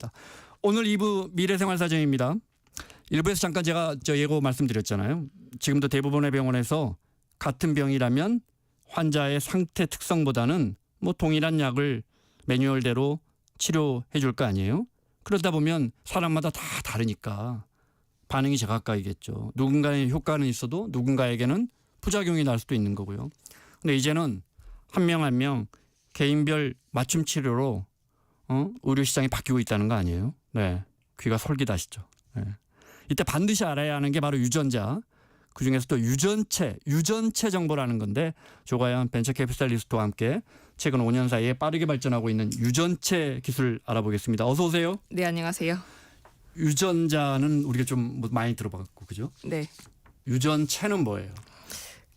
알아보겠습니다. 오늘 2부 미래생활사정입니다. 1부에서 잠깐 제가 예고 말씀드렸잖아요. 지금도 대부분의 병원에서 같은 병이라면 환자의 상태 특성보다는 뭐 동일한 약을 매뉴얼대로 치료해 줄 거 아니에요. 그러다 보면 사람마다 다 다르니까 반응이 제각각이겠죠. 누군가의 효과는 있어도 누군가에게는 부작용이 날 수도 있는 거고요. 근데 이제는 한 명 한 명 개인별 맞춤 치료로 의료 시장이 바뀌고 있다는 거 아니에요? 네, 귀가 솔깃하시죠. 네. 이때 반드시 알아야 하는 게 바로 유전자. 그중에서 또 유전체 정보라는 건데 조가연 벤처캐피탈리스트와 함께 최근 5년 사이에 빠르게 발전하고 있는 유전체 기술 알아보겠습니다. 어서 오세요. 네, 안녕하세요. 유전자는 우리가 좀 많이 들어봤고 그죠? 네. 유전체는 뭐예요?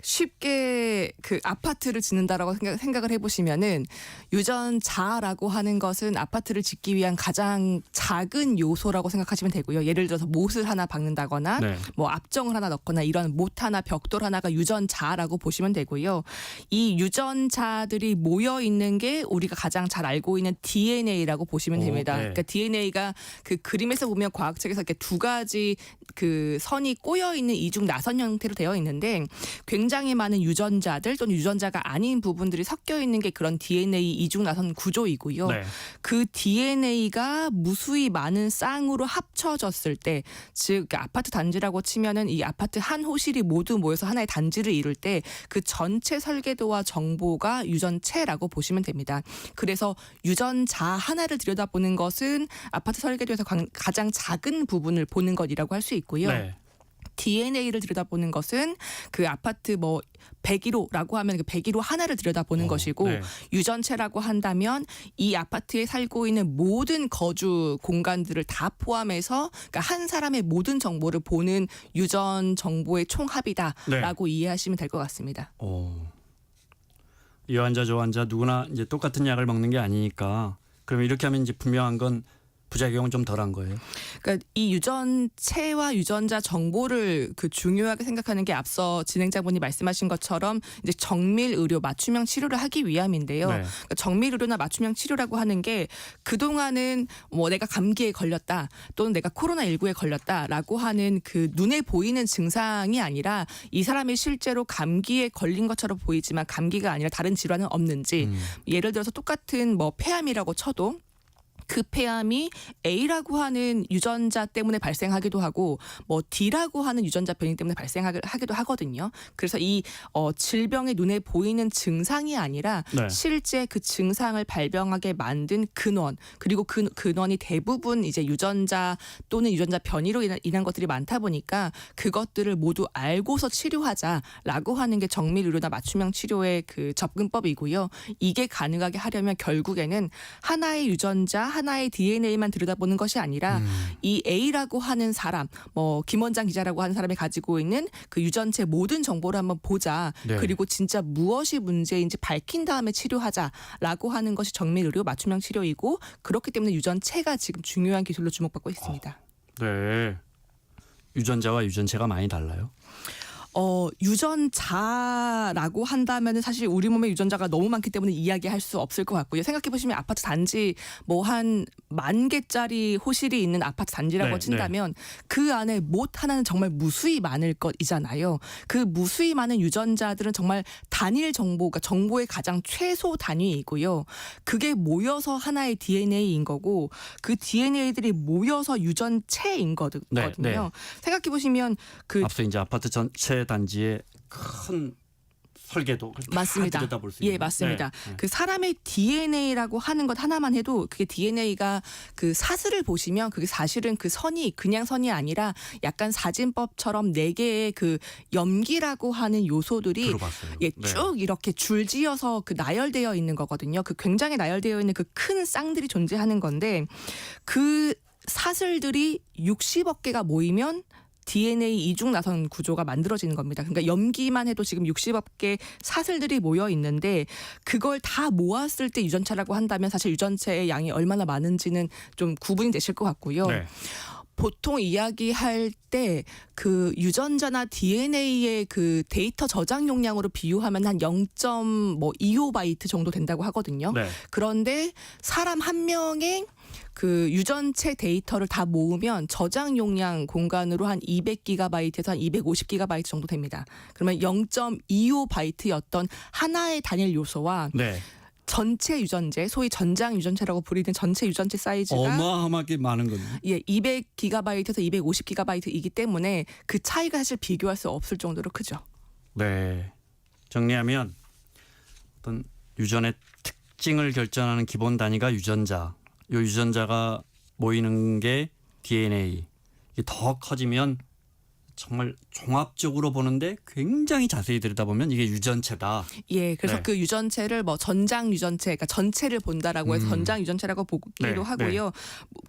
쉽게 그 아파트를 짓는다라고 생각을 해보시면은 유전자라고 하는 것은 아파트를 짓기 위한 가장 작은 요소라고 생각하시면 되고요. 예를 들어서 못을 하나 박는다거나 네. 뭐 압정을 하나 넣거나 이런 못 하나 벽돌 하나가 유전자라고 보시면 되고요. 이 유전자들이 모여 있는 게 우리가 가장 잘 알고 있는 DNA라고 보시면 됩니다. 네. 그러니까 DNA가 그 그림에서 보면 과학책에서 이렇게 두 가지 그 선이 꼬여 있는 이중 나선 형태로 되어 있는데 굉장히 많은 유전자들 또는 유전자가 아닌 부분들이 섞여 있는 게 그런 DNA 이중 나선 구조이고요. 네. 그 DNA가 무수히 많은 쌍으로 합쳐졌을 때, 즉 아파트 단지라고 치면은 이 아파트 한 호실이 모두 모여서 하나의 단지를 이룰 때 그 전체 설계도와 정보가 유전체라고 보시면 됩니다. 그래서 유전자 하나를 들여다보는 것은 아파트 설계도에서 가장 작은 부분을 보는 것이라고 할 수 있고요. 네. DNA를 들여다보는 것은 그 아파트 뭐 101호라고 하면 그 101호 하나를 들여다보는 것이고 네. 유전체라고 한다면 이 아파트에 살고 있는 모든 거주 공간들을 다 포함해서 그러니까 한 사람의 모든 정보를 보는 유전 정보의 총합이다라고 이해하시면 될 것 같습니다. 이 환자 저 환자 누구나 이제 똑같은 약을 먹는 게 아니니까 그러면 이렇게 하면 이제 분명한 건 부작용은 좀 덜한 거예요. 그러니까 이 유전체와 유전자 정보를 그 중요하게 생각하는 게 앞서 진행자분이 말씀하신 것처럼 이제 정밀 의료 맞춤형 치료를 하기 위함인데요. 네. 그러니까 정밀 의료나 맞춤형 치료라고 하는 게 그동안은 뭐 내가 감기에 걸렸다 또는 내가 코로나19에 걸렸다라고 하는 그 눈에 보이는 증상이 아니라 이 사람이 실제로 감기에 걸린 것처럼 보이지만 감기가 아니라 다른 질환은 없는지 예를 들어서 똑같은 뭐 폐암이라고 쳐도 그 폐암이 A라고 하는 유전자 때문에 발생하기도 하고 뭐 D라고 하는 유전자 변이 때문에 발생하기도 하거든요. 그래서 이 질병의 눈에 보이는 증상이 아니라 네. 실제 그 증상을 발병하게 만든 근원 그리고 그 근원이 대부분 이제 유전자 또는 유전자 변이로 인한 것들이 많다 보니까 그것들을 모두 알고서 치료하자라고 하는 게 정밀 의료나 맞춤형 치료의 그 접근법이고요. 이게 가능하게 하려면 결국에는 하나의 유전자 하나의 DNA만 들여다보는 것이 아니라 이 A라고 하는 사람, 뭐 김원장 기자라고 하는 사람이 가지고 있는 그 유전체 모든 정보를 한번 보자. 네. 그리고 진짜 무엇이 문제인지 밝힌 다음에 치료하자라고 하는 것이 정밀 의료 맞춤형 치료이고 그렇기 때문에 유전체가 지금 중요한 기술로 주목받고 있습니다. 네. 유전자와 유전체가 많이 달라요. 유전자라고 한다면 사실 우리 몸에 유전자가 너무 많기 때문에 이야기할 수 없을 것 같고요. 생각해 보시면 아파트 단지 뭐 한 10,000개짜리 호실이 있는 아파트 단지라고 네, 친다면 그 안에 못 하나는 정말 무수히 많을 것이잖아요. 그 무수히 많은 유전자들은 정말 단일 정보가 정보의 가장 최소 단위이고요. 그게 모여서 하나의 DNA인 거고 그 DNA들이 모여서 유전체인 거거든요. 네. 생각해 보시면 그 앞서 이제 아파트 전체 단지의 큰 설계도 맞습니다. 들여다볼 수 있는. 예, 맞습니다. 네. 그 사람의 DNA라고 하는 것 하나만 해도 그게 DNA가 그 사슬을 보시면 그게 사실은 그 선이 그냥 선이 아니라 약간 사진법처럼 4개의 그 염기라고 하는 요소들이 들어봤어요. 예, 네. 쭉 이렇게 줄지어서 그 나열되어 있는 거거든요. 그 굉장히 나열되어 있는 그 큰 쌍들이 존재하는 건데 그 사슬들이 60억 개가 모이면 DNA 이중 나선 구조가 만들어지는 겁니다. 그러니까 염기만 해도 지금 60억 개 사슬들이 모여 있는데 그걸 다 모았을 때 유전체라고 한다면 사실 유전체의 양이 얼마나 많은지는 좀 구분이 되실 것 같고요. 네. 보통 이야기할 때 그 유전자나 DNA의 그 데이터 저장 용량으로 비유하면 한 0.25바이트 정도 된다고 하거든요. 네. 그런데 사람 한 명의 그 유전체 데이터를 다 모으면 저장 용량 공간으로 한 200기가바이트에서 한 250기가바이트 정도 됩니다. 그러면 0.25바이트였던 하나의 단일 요소와 네. 전체 유전체, 소위 전장 유전체라고 부르는 전체 유전체 사이즈가 어마어마하게 많은 거네요. 200기가바이트에서 250기가바이트이기 때문에 그 차이가 사실 비교할 수 없을 정도로 크죠. 네. 정리하면 어떤 유전의 특징을 결정하는 기본 단위가 유전자. 이 유전자가 모이는 게 DNA. 이게 더 커지면 정말 종합적으로 보는데 굉장히 자세히 들여다보면 이게 유전체다. 예, 그래서 네. 그 유전체를 뭐 전장 유전체, 그러니까 전체를 본다라고 해서 전장 유전체라고 보기도 네, 하고요.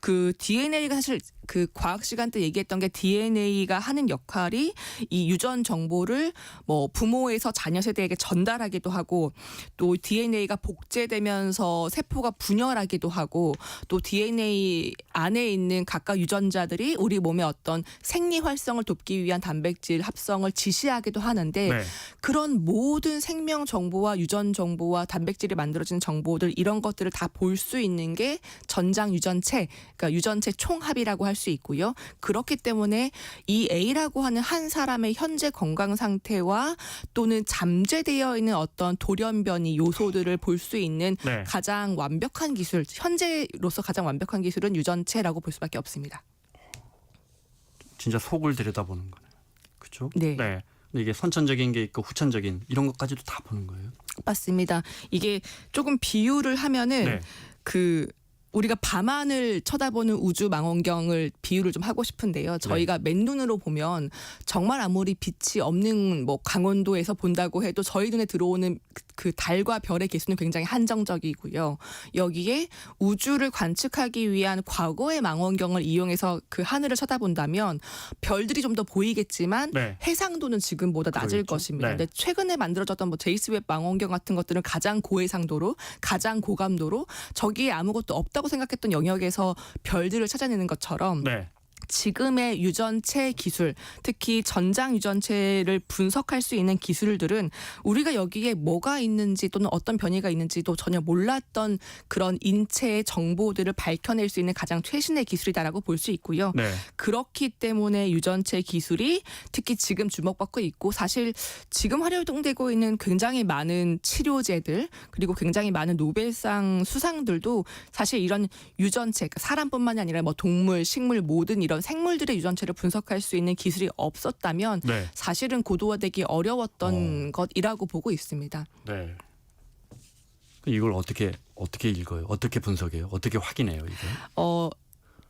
그 DNA가 사실 그 과학 시간 때 얘기했던 게 DNA가 하는 역할이 이 유전 정보를 뭐 부모에서 자녀 세대에게 전달하기도 하고 또 DNA가 복제되면서 세포가 분열하기도 하고 또 DNA 안에 있는 각각 유전자들이 우리 몸의 어떤 생리 활성을 돕기 위한 단백질 합성을 지시하기도 하는데 네. 그런 모든 생명 정보와 유전 정보와 단백질이 만들어지는 정보들 이런 것들을 다 볼 수 있는 게 전장 유전체, 그러니까 유전체 총합이라고 할 수 있고요. 그렇기 때문에 이 A라고 하는 한 사람의 현재 건강 상태와 또는 잠재되어 있는 어떤 돌연변이 요소들을 볼 수 있는 네. 가장 완벽한 기술, 현재로서 가장 완벽한 기술은 유전체라고 볼 수밖에 없습니다. 진짜 속을 들여다보는 거네요. 그렇죠? 네. 근데 이게 선천적인 게 있고 후천적인 이런 것까지도 다 보는 거예요. 맞습니다. 이게 조금 비유를 하면은 네. 그 우리가 밤하늘 쳐다보는 우주 망원경을 비유를 좀 하고 싶은데요. 저희가 맨눈으로 보면 정말 아무리 빛이 없는 뭐 강원도에서 본다고 해도 저희 눈에 들어오는 그 달과 별의 개수는 굉장히 한정적이고요. 여기에 우주를 관측하기 위한 과거의 망원경을 이용해서 그 하늘을 쳐다본다면 별들이 좀 더 보이겠지만 네. 해상도는 지금보다 낮을 그러겠죠. 것입니다. 네. 근데 최근에 만들어졌던 뭐 제이스 웹 망원경 같은 것들은 가장 고해상도로 가장 고감도로 저기에 아무것도 없다고 생각했던 영역에서 별들을 찾아내는 것처럼 네. 지금의 유전체 기술, 특히 전장 유전체를 분석할 수 있는 기술들은 우리가 여기에 뭐가 있는지 또는 어떤 변이가 있는지도 전혀 몰랐던 그런 인체의 정보들을 밝혀낼 수 있는 가장 최신의 기술이다라고 볼 수 있고요. 네. 그렇기 때문에 유전체 기술이 특히 지금 주목받고 있고 사실 지금 활용되고 있는 굉장히 많은 치료제들 그리고 굉장히 많은 노벨상 수상들도 사실 이런 유전체, 그러니까 사람뿐만이 아니라 뭐 동물, 식물 모든 이런 생물들의 유전체를 분석할 수 있는 기술이 없었다면 네. 사실은 고도화되기 어려웠던 것이라고 보고 있습니다. 네. 이걸 어떻게 읽어요? 어떻게 분석해요? 어떻게 확인해요, 이게?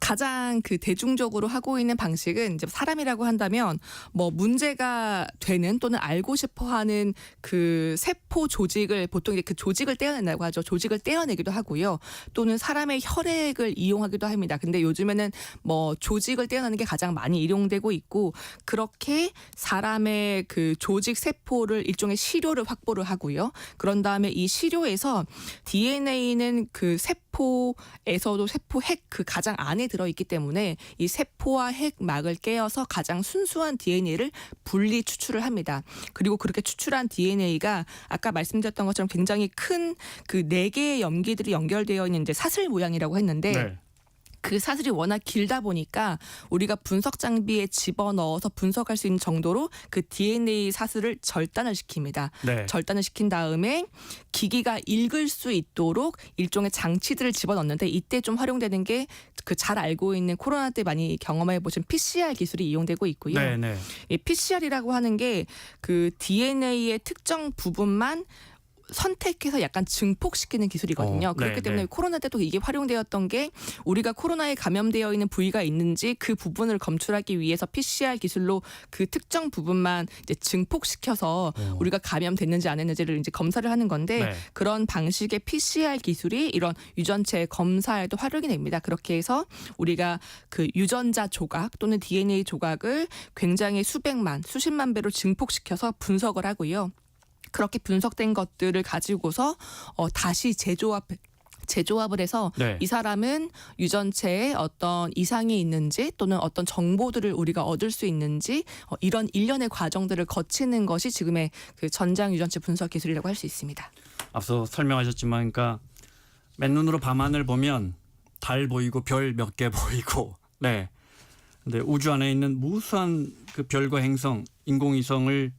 가장 그 대중적으로 하고 있는 방식은 이제 사람이라고 한다면 뭐 문제가 되는 또는 알고 싶어하는 그 세포 조직을 보통 이제 그 조직을 떼어낸다고 하죠. 조직을 떼어내기도 하고요. 또는 사람의 혈액을 이용하기도 합니다. 근데 요즘에는 뭐 조직을 떼어내는 게 가장 많이 이용되고 있고 그렇게 사람의 그 조직 세포를 일종의 시료를 확보를 하고요. 그런 다음에 이 시료에서 DNA는 그 세포에서도 세포 핵 그 가장 안에 들어있기 때문에 이 세포와 핵막을 깨어서 가장 순수한 DNA를 분리 추출을 합니다. 그리고 그렇게 추출한 DNA가 아까 말씀드렸던 것처럼 굉장히 큰 그 4개의 염기들이 연결되어 있는 이제 사슬 모양이라고 했는데 네. 그 사슬이 워낙 길다 보니까 우리가 분석 장비에 집어넣어서 분석할 수 있는 정도로 그 DNA 사슬을 절단을 시킵니다. 네. 절단을 시킨 다음에 기기가 읽을 수 있도록 일종의 장치들을 집어넣는데 이때 좀 활용되는 게 그 잘 알고 있는 코로나 때 많이 경험해 보신 PCR 기술이 이용되고 있고요. 네, 네. 이 PCR이라고 하는 게 그 DNA의 특정 부분만 선택해서 약간 증폭시키는 기술이거든요. 그렇기 네, 때문에 네. 코로나 때도 이게 활용되었던 게 우리가 코로나에 감염되어 있는 부위가 있는지 그 부분을 검출하기 위해서 PCR 기술로 그 특정 부분만 이제 증폭시켜서 우리가 감염됐는지 안 했는지를 이제 검사를 하는 건데 네. 그런 방식의 PCR 기술이 이런 유전체 검사에도 활용이 됩니다. 그렇게 해서 우리가 그 유전자 조각 또는 DNA 조각을 굉장히 수백만, 수십만 배로 증폭시켜서 분석을 하고요. 그렇게 분석된 것들을 가지고서 다시 재조합을 해서 네. 이 사람은 유전체에 어떤 이상이 있는지 또는 어떤 정보들을 우리가 얻을 수 있는지 이런 일련의 과정들을 거치는 것이 지금의 그 전장 유전체 분석 기술이라고 할 수 있습니다. 앞서 설명하셨지만, 그러니까 맨눈으로 밤하늘 보면 달 보이고 별 몇 개 보이고, 네. 근데 우주 안에 있는 무수한 그 별과 행성, 인공위성을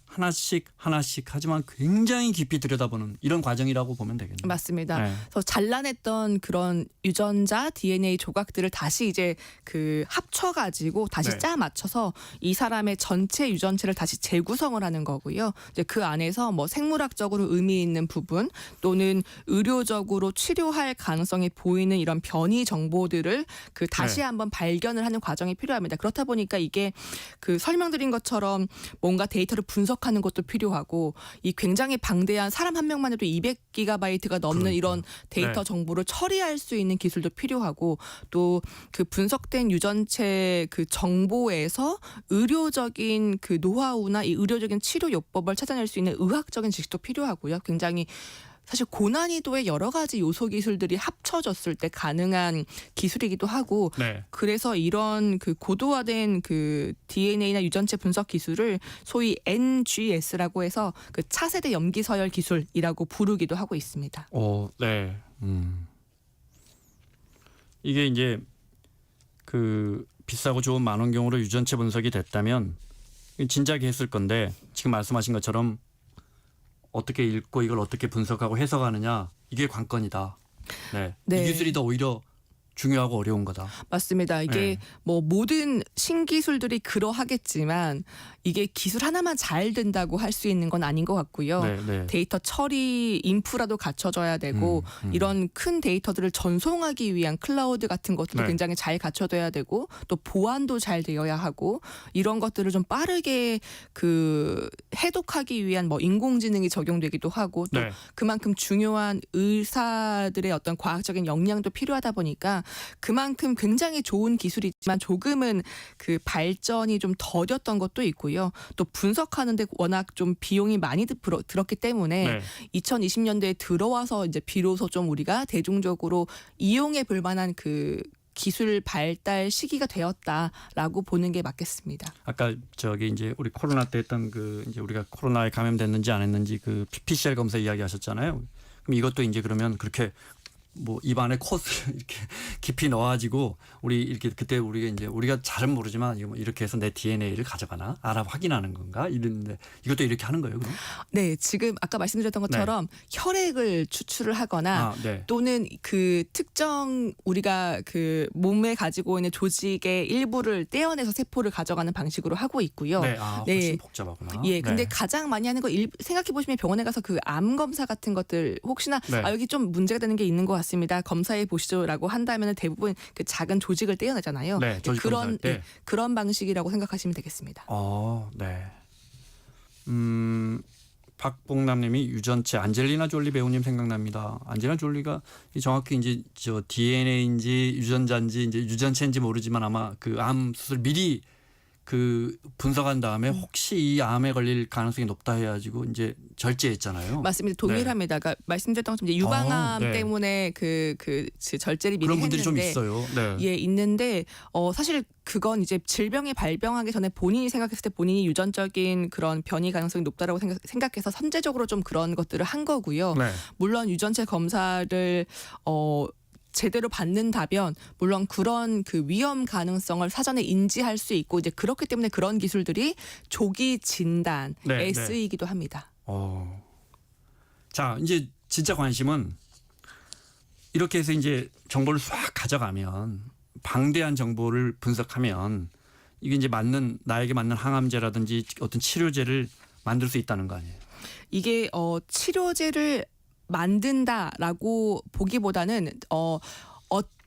하나씩 하지만 굉장히 깊이 들여다보는 이런 과정이라고 보면 되겠네요. 맞습니다. 네. 그래서 잘라냈던 그런 유전자 DNA 조각들을 다시 이제 그 합쳐가지고 다시 네. 짜 맞춰서 이 사람의 전체 유전체를 다시 재구성을 하는 거고요. 이제 그 안에서 뭐 생물학적으로 의미 있는 부분 또는 의료적으로 치료할 가능성이 보이는 이런 변이 정보들을 그 다시 네. 한번 발견을 하는 과정이 필요합니다. 그렇다 보니까 이게 그 설명드린 것처럼 뭔가 데이터를 분석하는 것도 필요하고 이 굉장히 방대한 사람 한 명만 해도 200기가바이트가 넘는 그러니까요. 이런 데이터 네. 정보를 처리할 수 있는 기술도 필요하고 또 그 분석된 유전체 그 정보에서 의료적인 그 노하우나 이 의료적인 치료 요법을 찾아낼 수 있는 의학적인 지식도 필요하고요. 굉장히 사실 고난이도의 여러 가지 요소 기술들이 합쳐졌을 때 가능한 기술이기도 하고 네. 그래서 이런 그 고도화된 그 DNA나 유전체 분석 기술을 소위 NGS라고 해서 그 차세대 염기 서열 기술이라고 부르기도 하고 있습니다. 네. 이게 이제 그 비싸고 좋은 만원경으로 유전체 분석이 됐다면 진작에 했을 건데 지금 말씀하신 것처럼 어떻게 읽고 이걸 어떻게 분석하고 해석하느냐 이게 관건이다. 네. 네. 이 기술이 더 오히려 중요하고 어려운 거다. 맞습니다. 이게 네. 뭐 모든 신기술들이 그러하겠지만 이게 기술 하나만 잘 된다고 할 수 있는 건 아닌 것 같고요. 네. 데이터 처리 인프라도 갖춰져야 되고 이런 큰 데이터들을 전송하기 위한 클라우드 같은 것들도 네. 굉장히 잘 갖춰져야 되고 또 보안도 잘 되어야 하고 이런 것들을 좀 빠르게 그 해독하기 위한 뭐 인공지능이 적용되기도 하고 또 네. 그만큼 중요한 의사들의 어떤 과학적인 역량도 필요하다 보니까 그만큼 굉장히 좋은 기술이지만 조금은 그 발전이 좀 더뎠던 것도 있고요. 또 분석하는데 워낙 좀 비용이 많이 들었기 때문에 네. 2020년대에 들어와서 이제 비로소 좀 우리가 대중적으로 이용해 볼 만한 그 기술 발달 시기가 되었다라고 보는 게 맞겠습니다. 아까 저기 이제 우리 코로나 때 했던 그 이제 우리가 코로나에 감염됐는지 안 했는지 그 PCR 검사 이야기하셨잖아요. 그럼 이것도 이제 그러면 그렇게 뭐 입안에 콧을 이렇게 깊이 넣어가지고 우리 이렇게 그때 우리가 이제 우리가 잘은 모르지만 이거 뭐 이렇게 해서 내 DNA를 가져가나 알아 확인하는 건가 이랬는데 이것도 이렇게 하는 거예요, 그럼? 네, 지금 아까 말씀드렸던 것처럼 혈액을 추출을 하거나 네. 또는 그 특정 우리가 그 몸에 가지고 있는 조직의 일부를 떼어내서 세포를 가져가는 방식으로 하고 있고요. 네, 훨씬 네. 복잡하구나. 예, 근데 네. 가장 많이 하는 거 생각해 보시면 병원에 가서 그 암 검사 같은 것들 혹시나 네. 여기 좀 문제가 되는 게 있는 것 같습니다. 검사해 보시죠라고 한다면 대부분 그 작은 조직을 떼어내잖아요. 네, 조직 검사할 때. 그런 방식이라고 생각하시면 되겠습니다. 네. 박봉남님이 유전체 안젤리나 졸리 배우님 생각납니다. 안젤리나 졸리가 정확히 이제 저 DNA인지 유전자인지 이제 유전체인지 모르지만 아마 그 암 수술 미리 그 분석한 다음에 혹시 이 암에 걸릴 가능성이 높다 해가지고 이제 절제했잖아요. 맞습니다. 동일합니다. 그러니까 말씀드렸던 것처럼 이제 유방암 네. 때문에 그 절제를 미리 그런 분들이 좀 했는데 있어요. 네. 예, 있는데 사실 그건 이제 질병이 발병하기 전에 본인이 생각했을 때 본인이 유전적인 그런 변이 가능성이 높다라고 생각해서 선제적으로 좀 그런 것들을 한 거고요. 네. 물론 유전체 검사를 제대로 받는다면 물론 그런 그 위험 가능성을 사전에 인지할 수 있고 이제 그렇기 때문에 그런 기술들이 조기 진단에 네, 네. 쓰이기도 합니다. 자, 이제 진짜 관심은 이렇게 해서 이제 정보를 싹 가져가면 방대한 정보를 분석하면 이게 이제 나에게 맞는 항암제라든지 어떤 치료제를 만들 수 있다는 거 아니에요? 이게 치료제를 만든다라고 보기보다는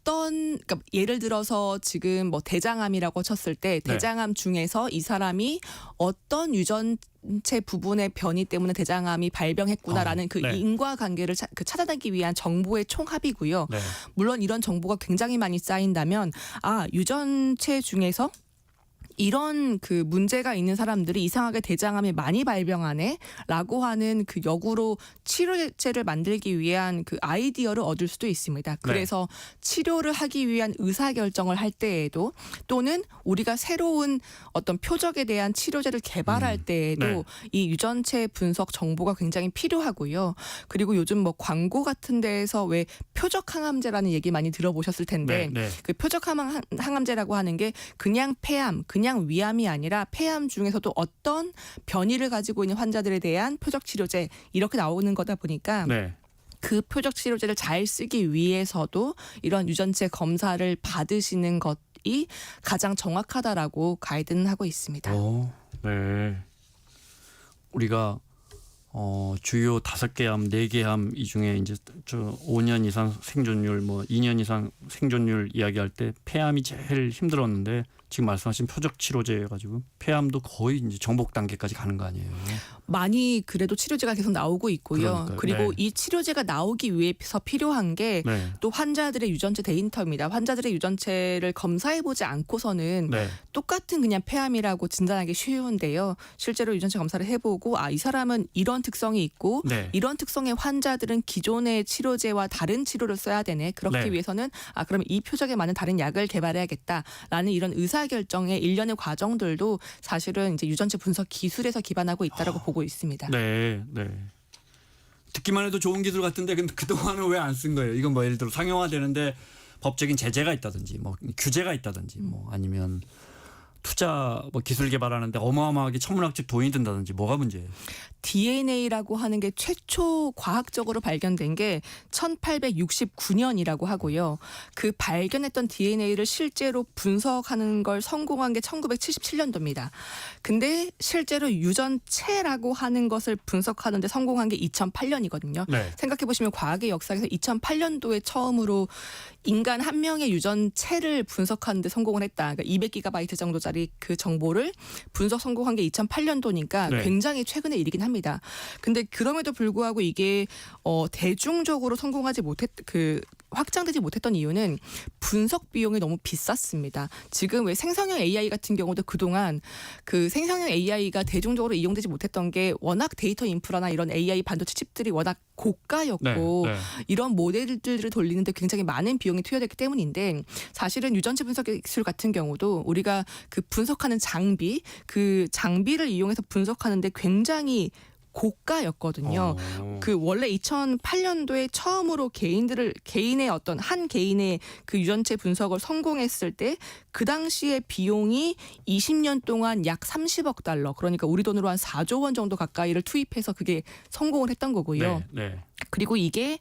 그러니까 예를 들어서 지금 뭐 대장암이라고 쳤을 때 대장암 중에서 이 사람이 어떤 유전체 부분의 변이 때문에 대장암이 발병했구나라는 그 네. 인과관계를 찾아내기 위한 정보의 총합이고요. 네. 물론 이런 정보가 굉장히 많이 쌓인다면 유전체 중에서 이런 그 문제가 있는 사람들이 이상하게 대장암이 많이 발병하네라고 하는 그 역으로 치료제를 만들기 위한 그 아이디어를 얻을 수도 있습니다. 그래서 치료를 하기 위한 의사 결정을 할 때에도 또는 우리가 새로운 어떤 표적에 대한 치료제를 개발할 때에도 이 유전체 분석 정보가 굉장히 필요하고요. 그리고 요즘 뭐 광고 같은 데에서 왜 표적 항암제라는 얘기 많이 들어보셨을 텐데 그 표적 항암제라고 하는 게 그냥 폐암, 그냥 위암이 아니라 폐암 중에서도 어떤 변이를 가지고 있는 환자들에 대한 표적 치료제 이렇게 나오는 거다 보니까 그 표적 치료제를 잘 쓰기 위해서도 이런 유전체 검사를 받으시는 것이 가장 정확하다라고 가이드는 하고 있습니다. 네. 우리가 주요 5개 암, 4개 암 이 중에 이제 5년 이상 생존율, 뭐 2년 이상 생존율 이야기할 때 폐암이 제일 힘들었는데 지금 말씀하신 표적 치료제 가지고 폐암도 거의 이제 정복 단계까지 가는 거 아니에요? 많이 그래도 치료제가 계속 나오고 있고요. 그러니까요. 그리고 이 치료제가 나오기 위해서 필요한 게 또 환자들의 유전체 데이터입니다. 환자들의 유전체를 검사해보지 않고서는 똑같은 그냥 폐암이라고 진단하기 쉬운데요. 실제로 유전체 검사를 해보고 이 사람은 이런 특성이 있고 이런 특성의 환자들은 기존의 치료제와 다른 치료를 써야 되네. 그렇기 위해서는 그럼 이 표적에 맞는 다른 약을 개발해야겠다라는 이런 의사결정의 일련의 과정들도 사실은 이제 유전체 분석 기술에서 기반하고 있다라고 보고 있습니다. 네. 듣기만 해도 좋은 기술 같은데 근데 그동안은 왜 안 쓴 거예요? 이건 뭐 예를 들어 상용화되는데 법적인 제재가 있다든지 뭐 규제가 있다든지 뭐 아니면 투자 뭐 기술 개발하는데 어마어마하게 천문학적 돈이 든다든지 뭐가 문제예요? DNA라고 하는 게 최초 과학적으로 발견된 게 1869년이라고 하고요. 그 발견했던 DNA를 실제로 분석하는 걸 성공한 게 1977년도입니다. 근데 실제로 유전체라고 하는 것을 분석하는데 성공한 게 2008년이거든요. 생각해 보시면 과학의 역사에서 2008년도에 처음으로 인간 한 명의 유전체를 분석하는데 성공을 했다. 그러니까 200GB 정도짜리 그 정보를 분석 성공한 게 2008년도니까 굉장히 최근의 일이긴 합니다. 근데 그럼에도 불구하고 이게 대중적으로 성공하지 확장되지 못했던 이유는 분석 비용이 너무 비쌌습니다. 지금 왜 생성형 AI 같은 경우도 그동안 그 생성형 AI가 대중적으로 이용되지 못했던 게 워낙 데이터 인프라나 이런 AI 반도체 칩들이 워낙 고가였고 이런 모델들을 돌리는데 굉장히 많은 비용이 투여됐기 때문인데 사실은 유전체 분석 기술 같은 경우도 우리가 그 분석하는 장비, 그 장비를 이용해서 분석하는데 굉장히 고가였거든요. 그 원래 2008년도에 처음으로 개인의 어떤 한 개인의 그 유전체 분석을 성공했을 때 그 당시의 비용이 20년 동안 약 30억 달러, 그러니까 우리 돈으로 한 4조 원 정도 가까이를 투입해서 그게 성공을 했던 거고요. 그리고 이게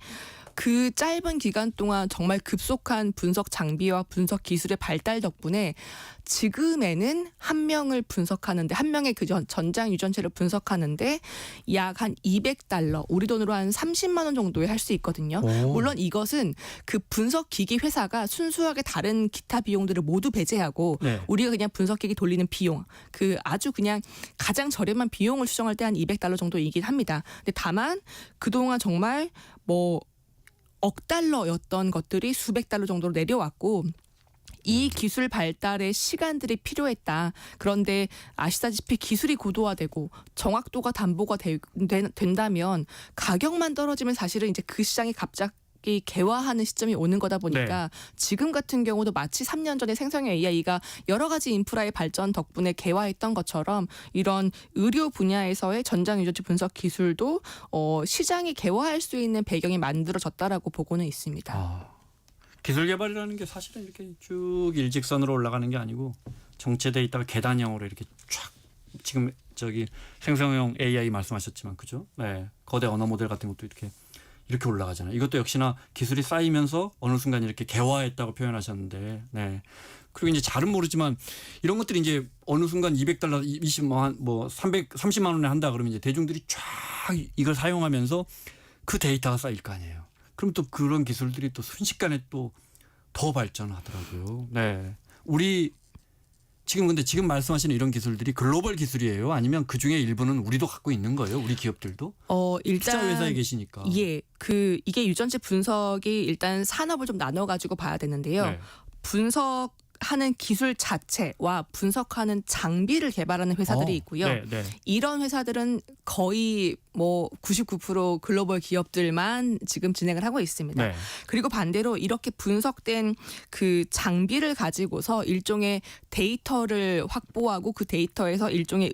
그 짧은 기간 동안 정말 급속한 분석 장비와 분석 기술의 발달 덕분에 지금에는 한 명을 분석하는데 한 명의 그 전장 유전체를 분석하는데 약 한 200달러, 우리 돈으로 한 30만 원 정도에 할 수 있거든요. 물론 이것은 그 분석 기기 회사가 순수하게 다른 기타 비용들을 모두 배제하고 우리가 그냥 분석기기 돌리는 비용, 그 아주 그냥 가장 저렴한 비용을 추정할 때 한 200달러 정도이긴 합니다. 근데 다만 그동안 정말 뭐 억 달러였던 것들이 수백 달러 정도로 내려왔고 이 기술 발달에 시간들이 필요했다. 그런데 아시다시피 기술이 고도화되고 정확도가 담보가 된다면 가격만 떨어지면 사실은 이제 그 시장이 갑자기 개화하는 시점이 오는 거다 보니까 지금 같은 경우도 마치 3년 전에 생성형 AI가 여러 가지 인프라의 발전 덕분에 개화했던 것처럼 이런 의료 분야에서의 전장 유전체 분석 기술도 시장이 개화할 수 있는 배경이 만들어졌다라고 보고는 있습니다. 기술 개발이라는 게 사실은 이렇게 쭉 일직선으로 올라가는 게 아니고 정체돼 있다가 계단형으로 이렇게 쫙 지금 생성형 AI 말씀하셨지만 그죠? 거대 언어 모델 같은 것도 이렇게 올라가잖아요. 이것도 역시나 기술이 쌓이면서 어느 순간 이렇게 개화했다고 표현하셨는데, 그리고 이제 잘은 모르지만 이런 것들이 이제 어느 순간 200달러, 20만 뭐 330만 원에 한다 그러면 이제 대중들이 쫙 이걸 사용하면서 그 데이터가 쌓일 거 아니에요. 그럼 또 그런 기술들이 또 순식간에 또 더 발전하더라고요. 우리 지금 말씀하시는 이런 기술들이 글로벌 기술이에요? 아니면 그 중에 일부는 우리도 갖고 있는 거예요? 우리 기업들도? 일단 투자 회사에 계시니까. 이게 유전체 분석이 일단 산업을 좀 나눠 가지고 봐야 되는데요. 분석하는 하는 기술 자체와 분석하는 장비를 개발하는 회사들이 있고요. 네, 네. 이런 회사들은 거의 뭐 99% 글로벌 기업들만 지금 진행을 하고 있습니다. 네. 그리고 반대로 이렇게 분석된 그 장비를 가지고서 일종의 데이터를 확보하고 그 데이터에서 일종의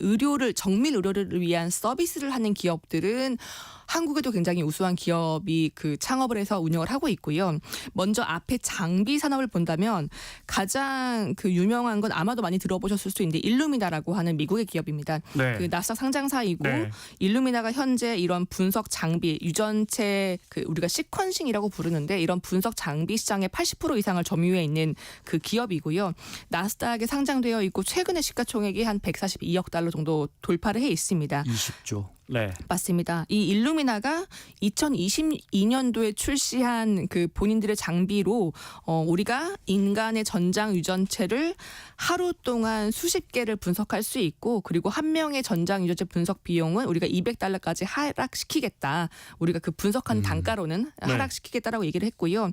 정밀 의료를 위한 서비스를 하는 기업들은 한국에도 굉장히 우수한 기업이 그 창업을 해서 운영을 하고 있고요. 먼저 앞에 장비 산업을 본다면 가장 그 유명한 건 아마도 많이 들어보셨을 수 있는데 일루미나라고 하는 미국의 기업입니다. 네. 그 나스닥 상장사이고 네. 일루미나가 현재 이런 분석 장비, 유전체 그 우리가 시퀀싱이라고 부르는데 이런 분석 장비 시장의 80% 이상을 점유해 있는 그 기업이고요. 나스닥에 상장되어 있고 최근에 시가총액이 한 142억 달러 정도 돌파를 해 있습니다. 20조. 네. 맞습니다. 이 일루미나가 2022년도에 출시한 그 본인들의 장비로 우리가 인간의 전장 유전체를 하루 동안 수십 개를 분석할 수 있고 그리고 한 명의 전장 유전체 분석 비용은 우리가 200달러까지 하락시키겠다. 우리가 그 분석한 단가로는 하락시키겠다라고 얘기를 했고요.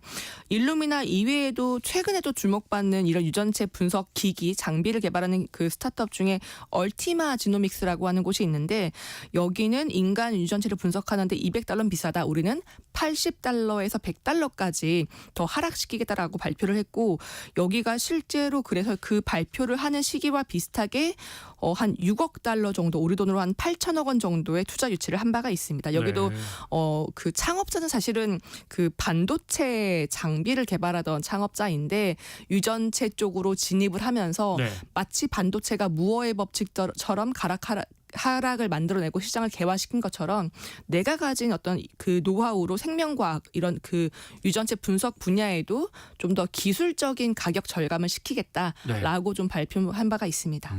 일루미나 이외에도 최근에도 주목받는 이런 유전체 분석 기기 장비를 개발하는 그 스타트업 중에 얼티마 지노믹스라고 하는 곳이 있는데 여기는 인간 유전체를 분석하는데 200달러는 비싸다. 우리는 80달러에서 100달러까지 더 하락시키겠다라고 발표를 했고 여기가 실제로 그래서 그 발표를 하는 시기와 비슷하게 한 6억 달러 정도 우리 돈으로 한 8천억 원 정도의 투자 유치를 한 바가 있습니다. 여기도 네. 그 창업자는 사실은 그 반도체 장비를 개발하던 창업자인데 유전체 쪽으로 진입을 하면서 네. 마치 반도체가 무어의 법칙처럼 하락을 만들어내고 시장을 개화시킨 것처럼 내가 가진 어떤 그 노하우로 생명과학 이런 그 유전체 분석 분야에도 좀 더 기술적인 가격 절감을 시키겠다라고 좀 발표한 바가 있습니다.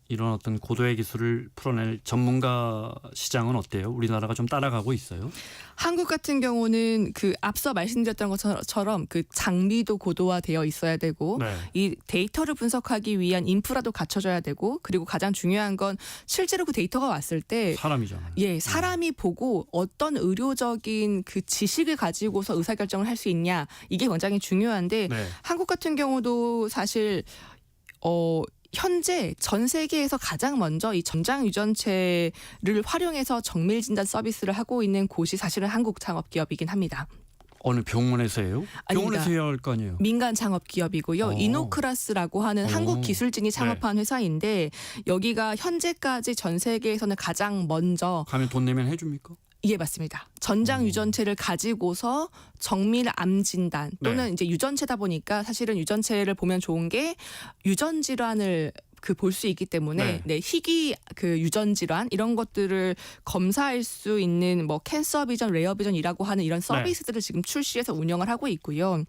이런 어떤 고도의 기술을 풀어낼 전문가 시장은 어때요? 우리나라가 좀 따라가고 있어요? 한국 같은 경우는 그 앞서 말씀드렸던 것처럼 그 장비도 고도화되어 있어야 되고 네. 이 데이터를 분석하기 위한 인프라도 갖춰져야 되고 그리고 가장 중요한 건 실제로 그 데이터가 왔을 때 사람이잖아요. 사람이 보고 어떤 의료적인 그 지식을 가지고서 의사결정을 할 수 있냐 이게 굉장히 중요한데 네. 한국 같은 경우도 사실 현재 전 세계에서 가장 먼저 이 전장 유전체를 활용해서 정밀 진단 서비스를 하고 있는 곳이 사실은 한국 창업 기업이긴 합니다. 어느 병원에서요? 병원에서 해야 할 거 아니에요? 민간 창업 기업이고요. 이노크라스라고 하는 한국 기술진이 창업한 회사인데 여기가 현재까지 전 세계에서는 가장 먼저 가면 돈 내면 해줍니까? 예, 맞습니다. 전장 유전체를 가지고서 정밀 암 진단 또는 이제 유전체다 보니까 사실은 유전체를 보면 좋은 게 유전 질환을 그 볼 수 있기 때문에 희귀 그 유전 질환 이런 것들을 검사할 수 있는 뭐 캔서 비전, 레어 비전이라고 하는 이런 서비스들을 지금 출시해서 운영을 하고 있고요.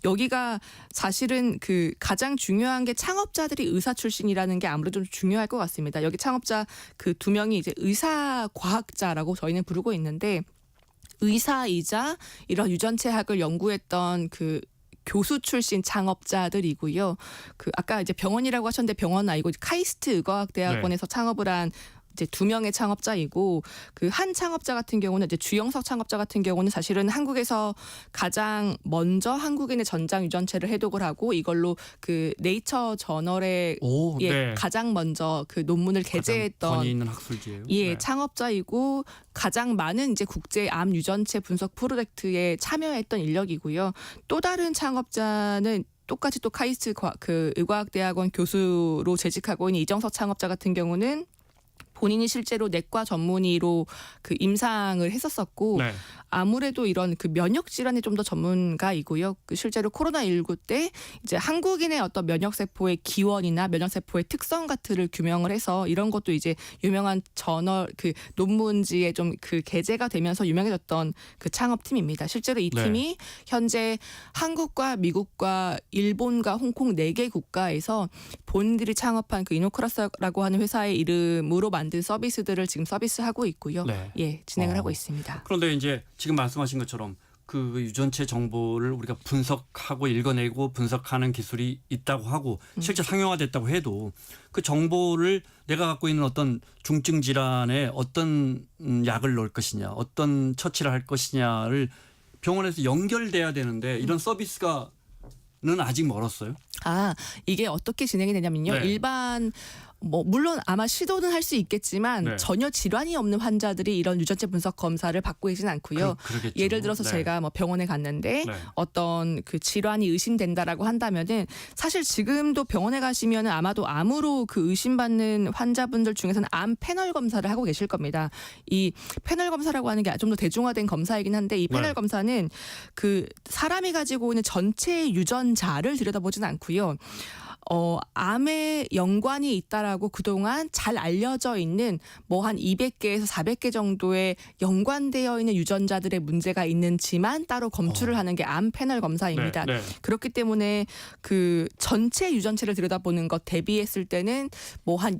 여기가 사실은 그 가장 중요한 게 창업자들이 의사 출신이라는 게 아무래도 좀 중요할 것 같습니다. 여기 창업자 그 2명이 이제 의사 과학자라고 저희는 부르고 있는데 의사이자 이런 유전체학을 연구했던 그 교수 출신 창업자들이고요. 그 아까 이제 병원이라고 하셨는데 병원은 아니고 카이스트 의과학대학원에서 창업을 한 이제 2명의 창업자이고 그 한 창업자 같은 경우는 이제 주영석 창업자 같은 경우는 사실은 한국에서 가장 먼저 한국인의 전장 유전체를 해독을 하고 이걸로 그 네이처 저널에 가장 먼저 그 논문을 게재했던 권위 있는 학술지예요. 창업자이고 가장 많은 이제 국제 암 유전체 분석 프로젝트에 참여했던 인력이고요. 또 다른 창업자는 똑같이 또 카이스트 그 의과학대학원 교수로 재직하고 있는 이정석 창업자 같은 경우는 본인이 실제로 내과 전문의로 그 임상을 했었었고 아무래도 이런 그 면역 질환에 좀 더 전문가이고요. 그 실제로 코로나19 때 이제 한국인의 어떤 면역 세포의 기원이나 면역 세포의 특성 같은를 규명을 해서 이런 것도 이제 유명한 저널 그 논문지에 좀 그 게재가 되면서 유명해졌던 그 창업팀입니다. 실제로 이 팀이 현재 한국과 미국과 일본과 홍콩 4개 국가에서 본인들이 창업한 그 이노크라스라고 하는 회사의 이름으로 만든 서비스들을 지금 서비스하고 있고요. 진행을 하고 있습니다. 그런데 이제 지금 말씀하신 것처럼 그 유전체 정보를 우리가 분석하고 읽어내고 분석하는 기술이 있다고 하고 실제 상용화됐다고 해도 그 정보를 내가 갖고 있는 어떤 중증 질환에 어떤 약을 넣을 것이냐 어떤 처치를 할 것이냐를 병원에서 연결돼야 되는데 이런 서비스가는 아직 멀었어요? 이게 어떻게 진행이 되냐면요. 네. 일반 물론 아마 시도는 할 수 있겠지만 네. 전혀 질환이 없는 환자들이 이런 유전체 분석 검사를 받고 계시는 않고요. 그러겠죠. 예를 들어서 네. 제가 병원에 갔는데 네. 어떤 그 질환이 의심된다라고 한다면은 사실 지금도 병원에 가시면은 아마도 암으로 그 의심받는 환자분들 중에서는 암 패널 검사를 하고 계실 겁니다. 이 패널 검사라고 하는 게 좀 더 대중화된 검사이긴 한데 이 패널 네. 검사는 그 사람이 가지고 있는 전체 유전자를 들여다보진 않고요. 암에 연관이 있다라고 그동안 잘 알려져 있는 한 200개에서 400개 정도의 연관되어 있는 유전자들의 문제가 있는지만 따로 검출을 하는 게 암 패널 검사입니다. 네. 네. 그렇기 때문에 그 전체 유전체를 들여다보는 것 대비했을 때는 한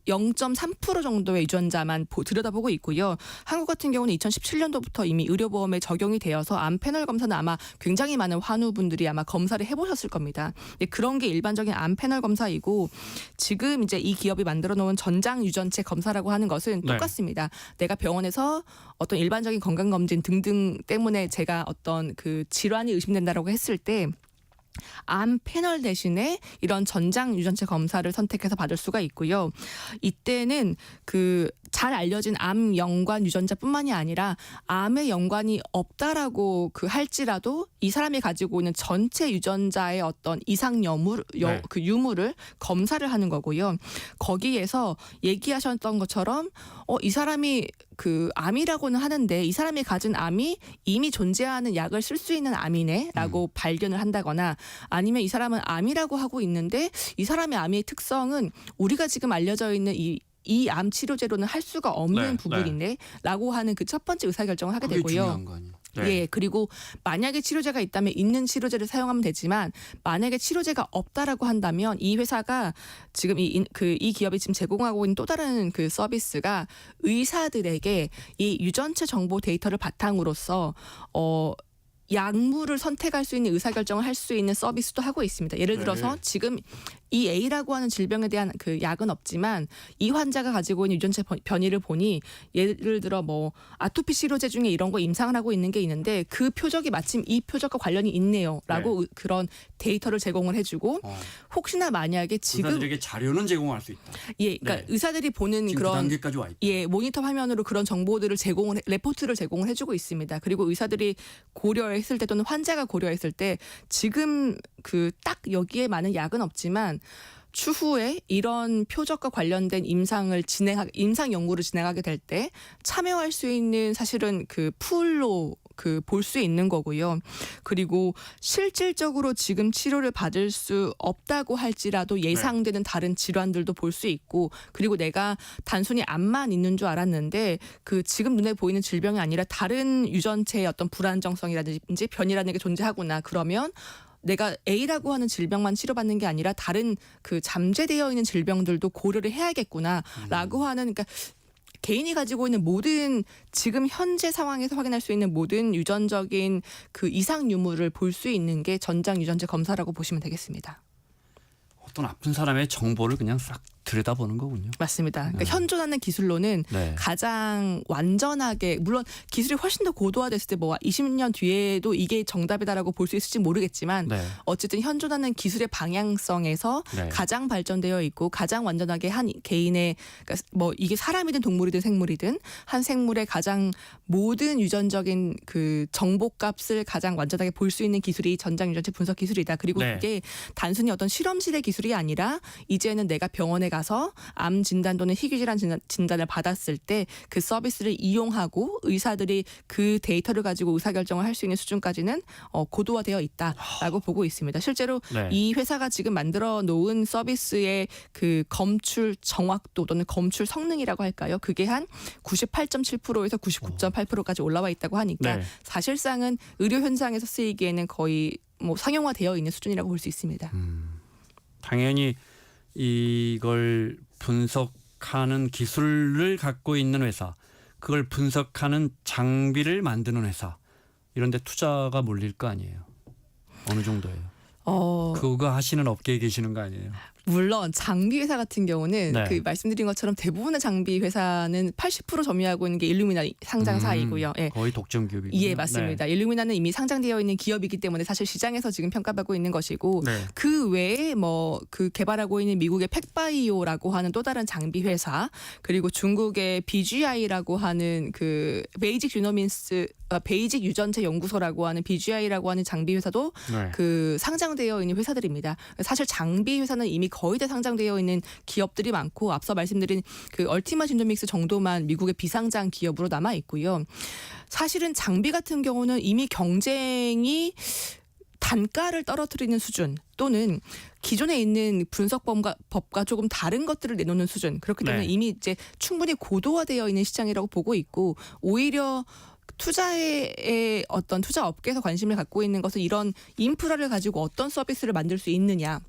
0.3% 정도의 유전자만 들여다보고 있고요. 한국 같은 경우는 2017년도부터 이미 의료보험에 적용이 되어서 암 패널 검사는 아마 굉장히 많은 환우분들이 아마 검사를 해보셨을 겁니다. 그런 게 일반적인 암 패널 검사이고 지금 이제 이 기업이 만들어 놓은 전장 유전체 검사라고 하는 것은 네. 똑같습니다. 내가 병원에서 어떤 일반적인 건강검진 등등 때문에 제가 어떤 그 질환이 의심된다라고 했을 때 암 패널 대신에 이런 전장 유전체 검사를 선택해서 받을 수가 있고요. 이때는 그 잘 알려진 암 연관 유전자뿐만이 아니라 암의 연관이 없다라고 할지라도 이 사람이 가지고 있는 전체 유전자의 어떤 이상 그 유무를 검사를 하는 거고요. 거기에서 얘기하셨던 것처럼 이 사람이 그 암이라고는 하는데 이 사람이 가진 암이 이미 존재하는 약을 쓸 수 있는 암이네라고 발견을 한다거나 아니면 이 사람은 암이라고 하고 있는데 이 사람의 암의 특성은 우리가 지금 알려져 있는 이 암 치료제로는 할 수가 없는 부분인데라고 하는 그 첫 번째 의사결정을 하게 그게 되고요. 중요한 거 아니에요. 네. 예, 그리고 만약에 치료제가 있다면 있는 치료제를 사용하면 되지만 만약에 치료제가 없다라고 한다면 이 회사가 지금 이 기업이 지금 제공하고 있는 또 다른 그 서비스가 의사들에게 이 유전체 정보 데이터를 바탕으로서 약물을 선택할 수 있는 의사결정을 할 수 있는 서비스도 하고 있습니다. 예를 들어서 지금 이 A라고 하는 질병에 대한 그 약은 없지만 이 환자가 가지고 있는 유전체 변이를 보니 예를 들어 아토피 치료제 중에 이런 거 임상을 하고 있는 게 있는데 그 표적이 마침 이 표적과 관련이 있네요라고 그런 데이터를 제공을 해주고 혹시나 만약에 지금 의사들에게 자료는 제공할 수 있다. 예, 그러니까 의사들이 보는 지금 그런 그 단계까지 와 있다. 모니터 화면으로 그런 정보들을 레포트를 제공을 해주고 있습니다. 그리고 의사들이 고려했을 때 또는 환자가 고려했을 때 지금 딱 여기에 많은 약은 없지만 추후에 이런 표적과 관련된 임상 연구를 진행하게 될 때 참여할 수 있는 사실은 그 풀로 볼 수 있는 거고요. 그리고 실질적으로 지금 치료를 받을 수 없다고 할지라도 예상되는 다른 질환들도 볼 수 있고 그리고 내가 단순히 암만 있는 줄 알았는데 지금 눈에 보이는 질병이 아니라 다른 유전체의 어떤 불안정성이라든지 변이라는 게 존재하구나. 그러면 내가 A라고 하는 질병만 치료받는 게 아니라 다른 잠재되어 있는 질병들도 고려를 해야겠구나라고 하는 그러니까 개인이 가지고 있는 모든 지금 현재 상황에서 확인할 수 있는 모든 유전적인 이상 유무를 볼 수 있는 게 전장 유전체 검사라고 보시면 되겠습니다. 어떤 아픈 사람의 정보를 그냥 싹 들여다보는 거군요. 맞습니다. 그러니까 현존하는 기술로는 가장 완전하게 물론 기술이 훨씬 더 고도화됐을 때 20년 뒤에도 이게 정답이다라고 볼 수 있을지 모르겠지만 어쨌든 현존하는 기술의 방향성에서 가장 발전되어 있고 가장 완전하게 한 개인의 그러니까 이게 사람이든 동물이든 생물이든 한 생물의 가장 모든 유전적인 정보값을 가장 완전하게 볼 수 있는 기술이 전장 유전체 분석 기술이다. 그리고 그게 단순히 어떤 실험실의 기술이 아니라 이제는 내가 병원에 가서 암 진단 또는 희귀질환 진단을 받았을 때 그 서비스를 이용하고 의사들이 그 데이터를 가지고 의사결정을 할 수 있는 수준까지는 고도화되어 있다라고 보고 있습니다. 실제로 이 회사가 지금 만들어 놓은 서비스의 검출 정확도 또는 검출 성능이라고 할까요? 그게 한 98.7%에서 99.8%까지 올라와 있다고 하니까 사실상은 의료 현장에서 쓰이기에는 거의 상용화되어 있는 수준이라고 볼 수 있습니다. 당연히 이걸 분석하는 기술을 갖고 있는 회사, 그걸 분석하는 장비를 만드는 회사 이런 데 투자가 몰릴 거 아니에요. 어느 정도예요? 그거 하시는 업계에 계시는 거 아니에요? 물론 장비 회사 같은 경우는 네. 그 말씀드린 것처럼 대부분의 장비 회사는 80% 점유하고 있는 게 일루미나 상장사이고요. 예. 거의 독점 기업이군요. 예, 맞습니다. 일루미나는 이미 상장되어 있는 기업이기 때문에 사실 시장에서 지금 평가받고 있는 것이고 네. 그 외에 뭐 그 개발하고 있는 미국의 팩바이오라고 하는 또 다른 장비 회사 그리고 중국의 BGI라고 하는 그 베이직 유전체 연구소라고 하는 BGI라고 하는 장비 회사도 네. 그 상장되어 있는 회사들입니다. 사실 장비 회사는 이미 거의 다 상장되어 있는 기업들이 많고 앞서 말씀드린 그 얼티마 진도믹스 정도만 미국의 비상장 기업으로 남아 있고요. 사실은 장비 같은 경우는 이미 경쟁이 단가를 떨어뜨리는 수준 또는 기존에 있는 분석법과 조금 다른 것들을 내놓는 수준 그렇기 때문에 네. 이미 이제 충분히 고도화되어 있는 시장이라고 보고 있고 오히려 투자의 어떤 투자 업계에서 관심을 갖고 있는 것은 이런 인프라를 가지고 어떤 서비스를 만들 수 있느냐.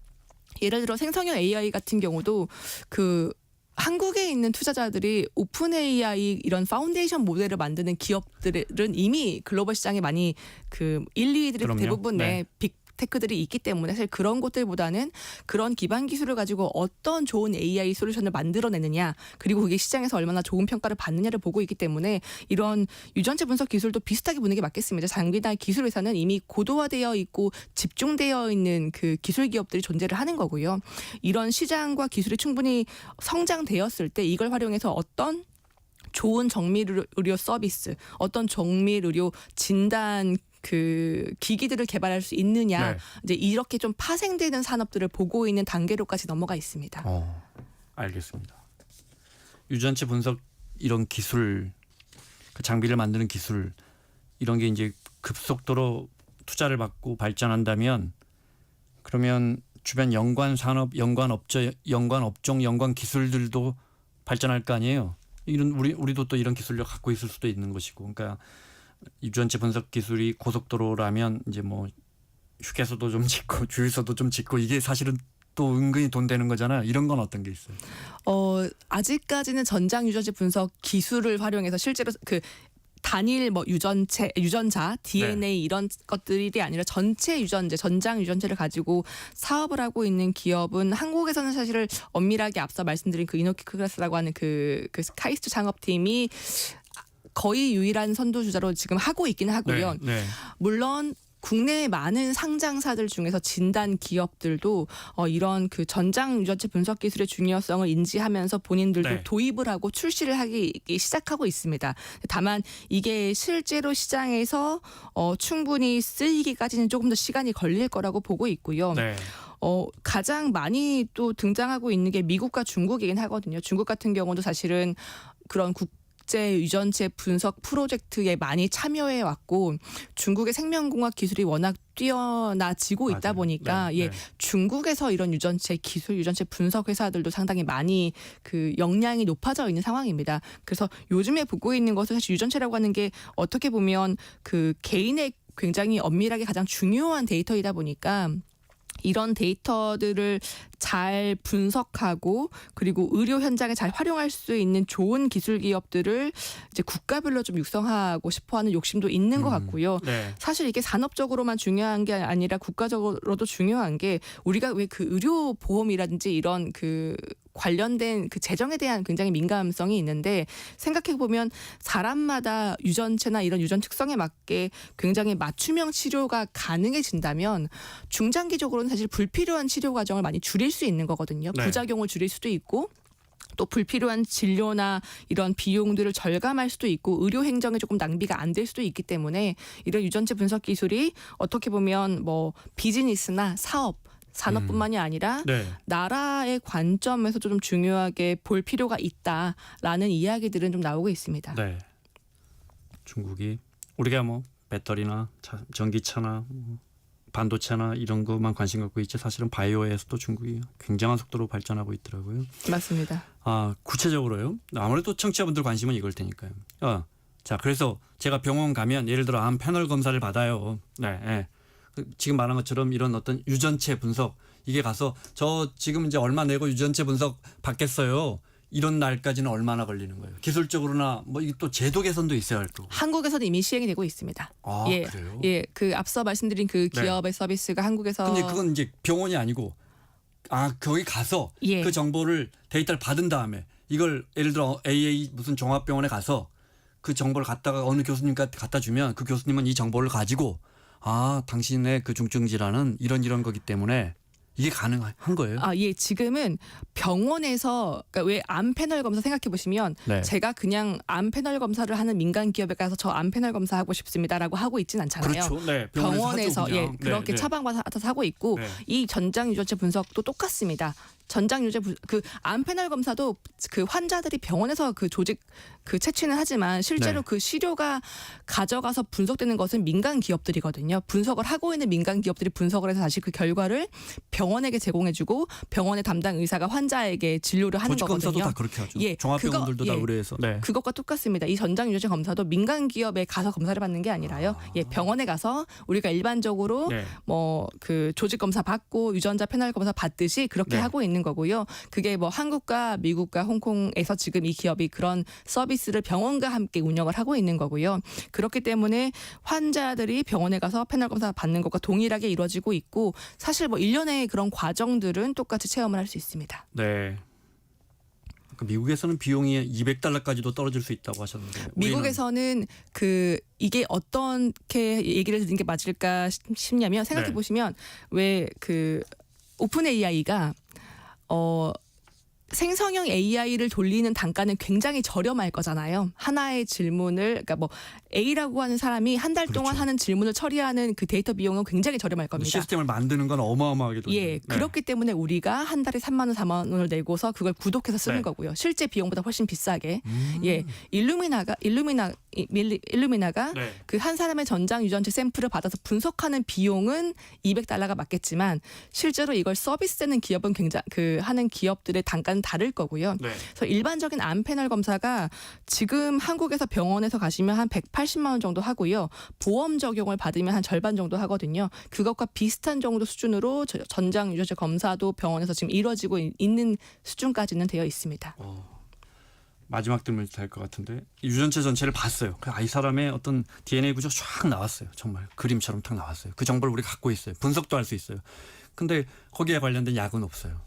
예를 들어 생성형 AI 같은 경우도 그 한국에 있는 투자자들이 오픈 AI 이런 파운데이션 모델을 만드는 기업들은 이미 글로벌 시장에 많이 그 1, 2위들이 그럼요. 대부분 네. 빅테크들이 있기 때문에 사실 그런 곳들보다는 그런 기반 기술을 가지고 어떤 좋은 AI 솔루션을 만들어내느냐 그리고 그게 시장에서 얼마나 좋은 평가를 받느냐를 보고 있기 때문에 이런 유전체 분석 기술도 비슷하게 보는 게 맞겠습니다. 장비나 기술 회사는 이미 고도화되어 있고 집중되어 있는 그 기술 기업들이 존재를 하는 거고요. 이런 시장과 기술이 충분히 성장되었을 때 이걸 활용해서 어떤 좋은 정밀의료 서비스, 어떤 정밀의료 진단 그 기기들을 개발할 수 있느냐 네. 이제 이렇게 좀 파생되는 산업들을 보고 있는 단계로까지 넘어가 있습니다. 알겠습니다. 유전체 분석 이런 기술, 그 장비를 만드는 기술 이런 게 이제 급속도로 투자를 받고 발전한다면 그러면 주변 연관 산업, 연관 업체, 연관 업종, 연관 기술들도 발전할 거 아니에요. 이런 우리도 또 이런 기술력 갖고 있을 수도 있는 것이고, 그러니까 유전체 분석 기술이 고속도로라면 이제 뭐 휴게소도 좀 짓고 주유소도 좀 짓고 이게 사실은 또 은근히 돈 되는 거잖아요. 이런 건 어떤 게 있어요? 아직까지는 전장 유전체 분석 기술을 활용해서 실제로 그 단일 뭐 유전자, DNA 이런 것들이 아니라 전체 유전체, 전장 유전체를 가지고 사업을 하고 있는 기업은 한국에서는 사실을 엄밀하게 앞서 말씀드린 그 이노키크라스라고 하는 그 카이스트 창업팀이 거의 유일한 선두주자로 지금 하고 있긴 하고요. 네. 물론 국내의 많은 상장사들 중에서 진단 기업들도 이런 그 전장 유전체 분석 기술의 중요성을 인지하면서 본인들도 네. 도입을 하고 출시를 하기 시작하고 있습니다. 다만 이게 실제로 시장에서 충분히 쓰이기까지는 조금 더 시간이 걸릴 거라고 보고 있고요. 네. 가장 많이 또 등장하고 있는 게 미국과 중국이긴 하거든요. 중국 같은 경우도 사실은 그런 국제 유전체 분석 프로젝트에 많이 참여해 왔고 중국의 생명공학 기술이 워낙 뛰어나지고 있다 맞아요. 보니까 네, 네. 중국에서 이런 유전체 기술, 유전체 분석 회사들도 상당히 많이 그 역량이 높아져 있는 상황입니다. 그래서 요즘에 보고 있는 것은 사실 유전체라고 하는 게 어떻게 보면 그 개인의 굉장히 엄밀하게 가장 중요한 데이터이다 보니까 이런 데이터들을 잘 분석하고 그리고 의료 현장에 잘 활용할 수 있는 좋은 기술 기업들을 이제 국가별로 좀 육성하고 싶어하는 욕심도 있는 것 같고요. 네. 사실 이게 산업적으로만 중요한 게 아니라 국가적으로도 중요한 게 우리가 왜 그 의료 보험이라든지 이런 그 관련된 그 재정에 대한 굉장히 민감성이 있는데 생각해 보면 사람마다 유전체나 이런 유전 특성에 맞게 굉장히 맞춤형 치료가 가능해진다면 중장기적으로는 사실 불필요한 치료 과정을 많이 줄일 수 있는 거거든요. 네. 부작용을 줄일 수도 있고 또 불필요한 진료나 이런 비용들을 절감할 수도 있고 의료 행정에 조금 낭비가 안 될 수도 있기 때문에 이런 유전체 분석 기술이 어떻게 보면 뭐 비즈니스나 사업 산업뿐만이 아니라 네. 나라의 관점에서도 좀 중요하게 볼 필요가 있다라는 이야기들은 좀 나오고 있습니다. 네. 중국이 우리가 뭐 배터리나 전기차나 반도체나 이런 것만 관심 갖고 있지 사실은 바이오에서도 중국이 굉장한 속도로 발전하고 있더라고요. 맞습니다. 구체적으로요. 아무래도 청취자분들 관심은 이걸 테니까요. 자, 그래서 제가 병원 가면 예를 들어 암 패널 검사를 받아요. 네. 네. 지금 말한 것처럼 이런 어떤 유전체 분석 이게 가서 저 지금 이제 얼마 내고 유전체 분석 받겠어요. 이런 날까지는 얼마나 걸리는 거예요? 기술적으로나 뭐 이게 또 제도 개선도 있어야 할 거고. 한국에서는 이미 시행이 되고 있습니다. 그래요? 그 앞서 말씀드린 그 기업의 서비스가 한국에서 근데 그건 이제 병원이 아니고 거기 가서 예. 그 정보를 데이터를 받은 다음에 이걸 예를 들어 AA 무슨 종합병원에 가서 그 정보를 갖다가 어느 교수님한테 갖다 주면 그 교수님은 이 정보를 가지고 당신의 그 중증 질환은 이런 거기 때문에 이게 가능한 거예요. 예. 지금은 병원에서 그러니까 왜 암 패널 검사 생각해 보시면 네. 제가 그냥 암 패널 검사를 하는 민간 기업에 가서 저 암 패널 검사 하고 싶습니다라고 하고 있진 않잖아요. 그렇죠. 네. 병원에서 하죠, 그냥. 그렇게 네. 처방받아서 하고 있고 네. 이 전장 유전체 분석도 똑같습니다. 전장 유전체 암 패널 검사도 그 환자들이 병원에서 그 조직 그 채취는 하지만 실제로 네. 그 시료가 가져가서 분석되는 것은 민간 기업들이거든요. 분석을 하고 있는 민간 기업들이 분석을 해서 다시 그 결과를 병원에게 제공해주고 병원의 담당 의사가 환자에게 진료를 하는 조직 검사도 거거든요. 다 그렇게 하죠. 예, 종합병원들도 다 의뢰해서. 네. 그것과 똑같습니다. 이 전장 유전체 검사도 민간 기업에 가서 검사를 받는 게 아니라요. 병원에 가서 우리가 일반적으로 네. 뭐 그 조직 검사 받고 유전자 패널 검사 받듯이 그렇게 네. 하고 있는 거고요. 그게 뭐 한국과 미국과 홍콩에서 지금 이 기업이 그런 서비스를 병원과 함께 운영을 하고 있는 거고요. 그렇기 때문에 환자들이 병원에 가서 패널 검사 받는 것과 동일하게 이루어지고 있고 사실 뭐 일련의 그런 과정들은 똑같이 체험을 할 수 있습니다. 네. 미국에서는 비용이 $200까지도 떨어질 수 있다고 하셨는데 미국에서는 그 이게 어떻게 얘기를 듣는 게 맞을까 싶냐면 생각해 네. 보시면 왜 그 오픈 AI가 생성형 AI를 돌리는 단가는 굉장히 저렴할 거잖아요. 하나의 질문을 그러니까 뭐 A라고 하는 사람이 한 달 동안 그렇죠. 하는 질문을 처리하는 그 데이터 비용은 굉장히 저렴할 겁니다. 시스템을 만드는 건 어마어마하게 돈이죠. 예, 그렇기 때문에 우리가 한 달에 3만 원, 4만 원을 내고서 그걸 구독해서 쓰는 네. 거고요. 실제 비용보다 훨씬 비싸게. 예, 일루미나가 네. 그 한 사람의 전장 유전체 샘플을 받아서 분석하는 비용은 $200가 맞겠지만 실제로 이걸 서비스되는 기업은 굉장히 그 하는 기업들의 단가는 다를 거고요. 네. 그래서 일반적인 암 패널 검사가 지금 한국에서 병원에서 가시면 한 180만 원 정도 하고요. 보험 적용을 받으면 한 절반 정도 하거든요. 그것과 비슷한 정도 수준으로 전장 유전체 검사도 병원에서 지금 이루어지고 있는 수준까지는 되어 있습니다. 마지막 질문이 될 것 같은데 유전체 전체를 봤어요. 이 사람의 어떤 DNA 구조 쫙 나왔어요. 정말 그림처럼 딱 나왔어요. 그 정보를 우리가 갖고 있어요. 분석도 할 수 있어요. 근데 거기에 관련된 약은 없어요.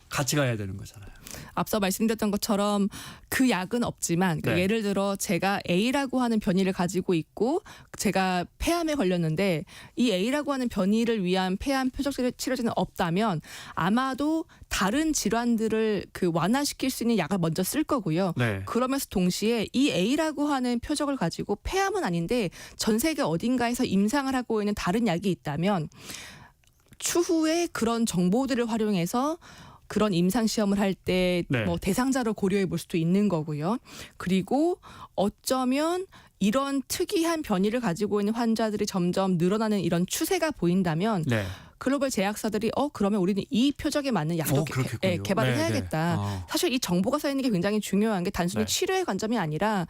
같이 가야 되는 거잖아요. 앞서 말씀드렸던 것처럼 그 약은 없지만 네. 예를 들어 제가 A라고 하는 변이를 가지고 있고 제가 폐암에 걸렸는데 이 A라고 하는 변이를 위한 폐암 표적 치료제는 없다면 아마도 다른 질환들을 그 완화시킬 수 있는 약을 먼저 쓸 거고요. 네. 그러면서 동시에 이 A라고 하는 표적을 가지고 폐암은 아닌데 전 세계 어딘가에서 임상을 하고 있는 다른 약이 있다면 추후에 그런 정보들을 활용해서 그런 임상 시험을 할 때 네. 뭐 대상자를 고려해 볼 수도 있는 거고요. 그리고 어쩌면 이런 특이한 변이를 가지고 있는 환자들이 점점 늘어나는 이런 추세가 보인다면 네. 글로벌 제약사들이 그러면 우리는 이 표적에 맞는 약도 그렇겠군요. 개발을 네, 해야겠다. 네. 사실 이 정보가 쌓이는 게 굉장히 중요한 게 단순히 네. 치료의 관점이 아니라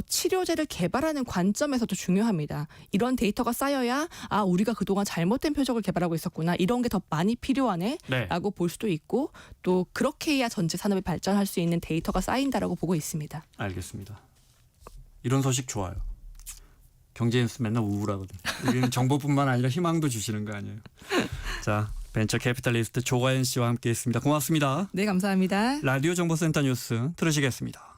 치료제를 개발하는 관점에서도 중요합니다. 이런 데이터가 쌓여야 우리가 그동안 잘못된 표적을 개발하고 있었구나. 이런 게 더 많이 필요하네. 네. 라고 볼 수도 있고 또 그렇게 해야 전체 산업이 발전할 수 있는 데이터가 쌓인다라고 보고 있습니다. 알겠습니다. 이런 소식 좋아요. 경제 뉴스 맨날 우울하거든요. 우리는 정보뿐만 아니라 희망도 주시는 거 아니에요. 자, 벤처 캐피탈리스트 조가연 씨와 함께했습니다. 고맙습니다. 네, 감사합니다. 라디오 정보센터 뉴스 들으시겠습니다.